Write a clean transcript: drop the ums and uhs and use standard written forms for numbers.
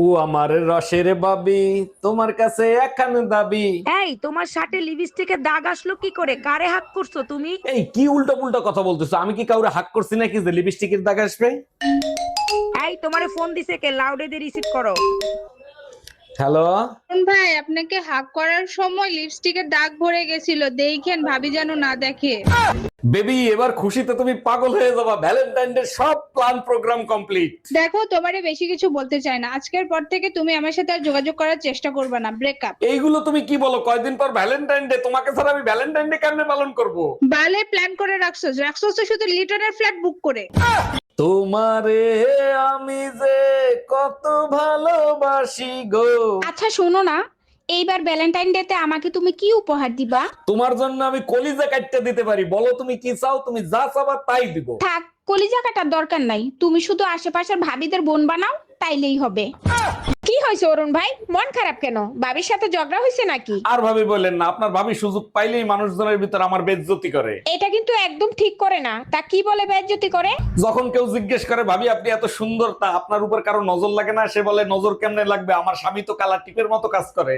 ও আমার রসের বাবি, তোমার কাছে একখান দাবি। এই তোমার শার্টে লিপস্টিকের দাগ আসলো কি করে? কারে হাত করছো তুমি? এই কি উল্টো পুল্টো কথা বলতেছো? আমি কি কাউরে হাক করছি নাকি যে লিপস্টিকের দাগ আসবে? এই তোমারে ফোন দিছে কে? লাউডে দিয়ে রিসিভ করো। হ্যালো। ভাই আপনাকে হাক করার সময় লিপস্টিকের দাগ ভরে গেছিল, দেখেন ভাবি যেন না দেখে। বেবি, এবার খুশিতে তুমি পাগল হয়ে যাবা। ভ্যালেন্টাইন ডে সব প্ল্যান প্রোগ্রাম কমপ্লিট। দেখো তোমারে বেশি কিছু বলতে চাই না, আজকের পর থেকে তুমি আমার সাথে আর যোগাযোগ করার চেষ্টা করবে না, ব্রেকআপ। এইগুলো তুমি কি বলো? কয়দিন পর ভ্যালেন্টাইন ডে, তোমাকে ছাড়া আমি ভ্যালেন্টাইন ডে কেমনে পালন করব? বালে প্ল্যান করে রাখছো তো শুধু লিটনের ফ্ল্যাট বুক করে। তোমারে আমি যে কত ভালোবাসি গো। আচ্ছা শোনো না, এইবার ভ্যালেন্টাইন ডে তে আমাকে তুমি কি উপহার দিবা? তোমার জন্য আমি কলিজা কাটতে দিতে পারি। বলো তুমি কি চাও? তুমি যা চাবা তাই দিব। থাক, কলিজা কাটার দরকার নাই, তুমি শুধু আশেপাশের ভাবিদের বোন বানাও, তাইলেই হবে। কি হয়েছে অরুণ ভাই, মন খারাপ কেন? ভাবির সাথে ঝগড়া হয়েছে নাকি? আর ভাবি বললেন না, আপনার ভাবি সুযোগ পাইলেই মানুষজনের ভিতর আমার বেইজ্জতি করে। এটা কিন্তু একদম ঠিক করে না। তা কি বলে বেইজ্জতি করে? যখন কেউ জিজ্ঞেস করে ভাবি আপনি এত সুন্দর, তা আপনার উপর কারো নজর লাগে না? সে বলে নজর কেমনে লাগবে, আমার স্বামী তো কালা টিপের মতো কাজ করে।